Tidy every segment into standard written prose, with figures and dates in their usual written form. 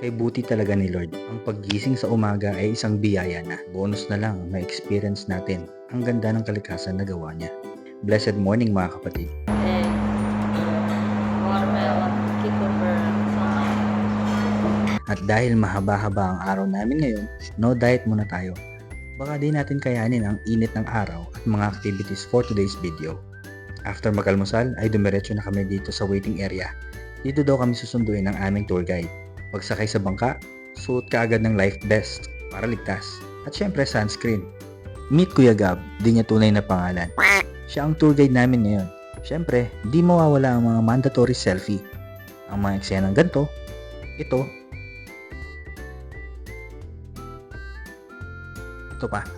Kay buti talaga ni Lord, ang paggising sa umaga ay isang biyaya na. Bonus na lang ma-experience natin ang ganda ng kalikasan na gawa niya. Blessed morning mga kapatid. Egg, watermelon, cucumber, salmon. At dahil mahaba-haba ang araw namin ngayon, no diet muna tayo. Baka di natin kayanin ang init ng araw at mga activities for today's video. After magalmusal ay dumiretso na kami dito sa waiting area. Dito daw kami susunduin ng aming tour guide. Pagsakay sa bangka, suot ka agad ng life vest para ligtas. At syempre sunscreen. Meet Kuya Gab, di niya tunay na pangalan. Siya ang tour guide namin ngayon. Syempre, di mawawala ang mga mandatory selfie. Ang mga eksenang ganito, ito pa.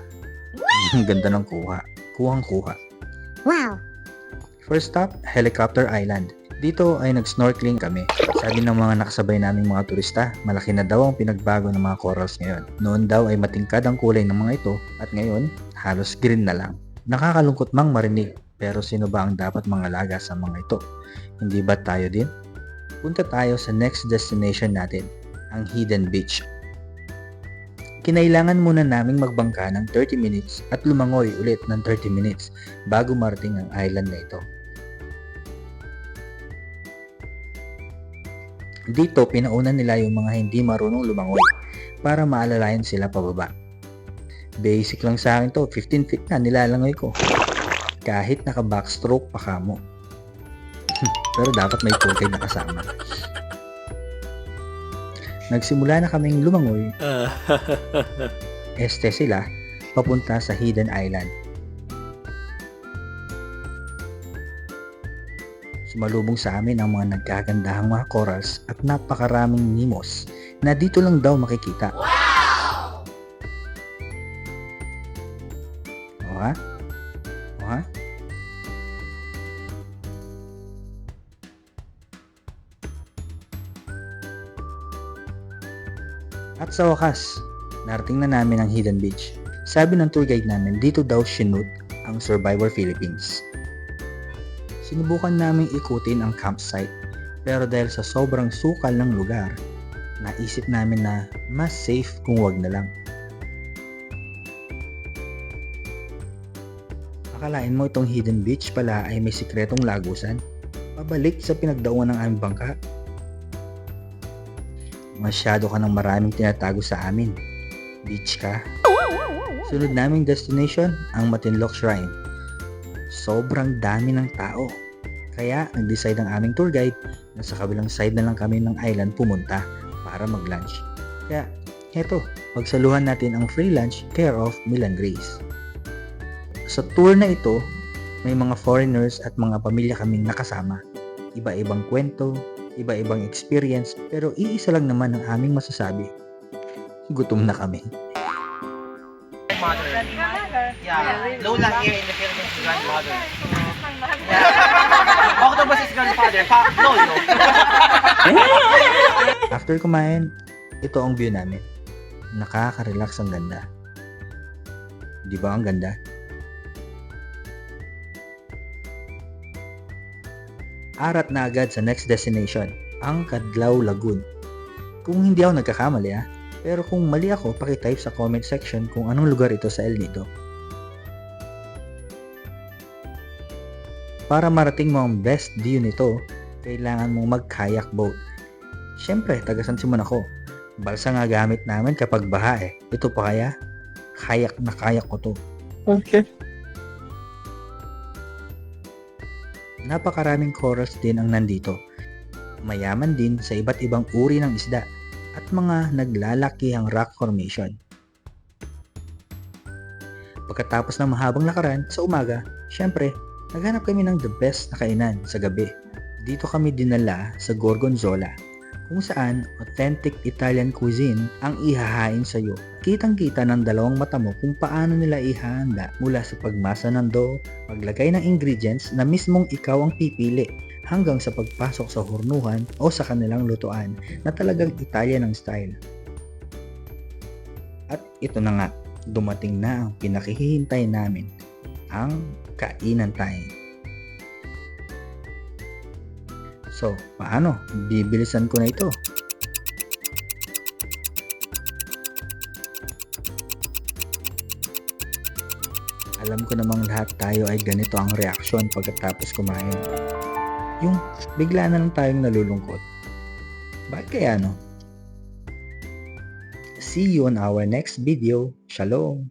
Ang ganda ng kuha. Kuhang-kuha. Wow! First stop, Helicopter Island. Dito ay nag-snorkeling kami. Sabi ng mga nakasabay naming mga turista, malaki na daw ang pinagbago ng mga corals ngayon. Noon daw ay matingkad ang kulay ng mga ito at ngayon, halos green na lang. Nakakalungkot mang marinig, pero sino ba ang dapat mangalaga sa mga ito? Hindi ba tayo din? Punta tayo sa next destination natin, ang Hidden Beach. Kinailangan muna naming magbangka ng 30 minutes at lumangoy ulit ng 30 minutes bago marating ang island na ito. Dito, pinauna nila yung mga hindi marunong lumangoy para maalalayan sila pababa. Basic lang sa akin to, 15 feet na nilalangoy ko. Kahit naka-backstroke pa kamo. Pero dapat may tour guide na kasama. Nagsimula na kaming lumangoy. Este sila, papunta sa Hidden Island. Sumalubong sa amin ang mga nagkagandahang mga corals at napakaraming nimos na dito lang daw makikita. Wow! O ha? O ha? At sa wakas, narating na namin ang Hidden Beach. Sabi ng tour guide namin, dito daw sinut ang Survivor Philippines. Sinubukan naming ikutin ang campsite, pero dahil sa sobrang sukal ng lugar, naisip namin na mas safe kung wag na lang. Akalain mo itong Hidden Beach pala ay may sikretong lagusan? Pabalik sa pinagdauan ng aming bangka. Masyado ka ng maraming tinatago sa amin. Beach ka. Sunod naming destination, ang Matinloc Shrine. Sobrang dami ng tao. Kaya nag-decide ang aming tour guide na sa kabilang side na lang kami ng island pumunta para mag-lunch. Kaya heto, pagsaluhan natin ang free lunch care of Milan Grace. Sa tour na ito, may mga foreigners at mga pamilya kaming nakasama. Iba-ibang kwento, iba-ibang experience, pero iisa lang naman ang aming masasabi. Gutom na kami. Mother. Yeah. Lola here in the Philippines is grandmother. Yeah. Octopus is grandfather. Lolo. After kumain, ito ang view namin. Nakaka-relax ang ganda. Di ba ang ganda? Arat na agad sa next destination, ang Cadlao Lagoon. Kung hindi ako nagkakamali pero kung mali ako, pakitype sa comment section kung anong lugar ito sa El Nido. Para marating mo ang best view nito, kailangan mong mag-kayak boat. Siyempre, taga San Simon ako. Balsa nga gamit namin kapag baha Ito pa kaya? Kayak na kayak ko to. Okay. Napakaraming corals din ang nandito. Mayaman din sa iba't ibang uri ng isda at mga naglalakihang rock formation. Pagkatapos ng mahabang lakaran sa umaga, syempre, naghanap kami ng the best na kainan sa gabi. Dito kami dinala sa Gorgonzola, kung saan authentic Italian cuisine ang ihahain sa iyo. Kitang-kita ng dalawang mata mo kung paano nila ihahanda mula sa pagmasa ng dough, paglagay ng ingredients na mismong ikaw ang pipili, hanggang sa pagpasok sa hurnuhan o sa kanilang lutuan na talagang Italian ang style. At ito na nga, dumating na ang pinakihihintay namin, ang kainan time. So, paano? Bibilisan ko na ito. Alam ko namang lahat tayo ay ganito ang reaksyon pagkatapos kumain. Yung bigla na lang tayong nalulungkot. Bakit kaya no? See you on our next video. Shalom!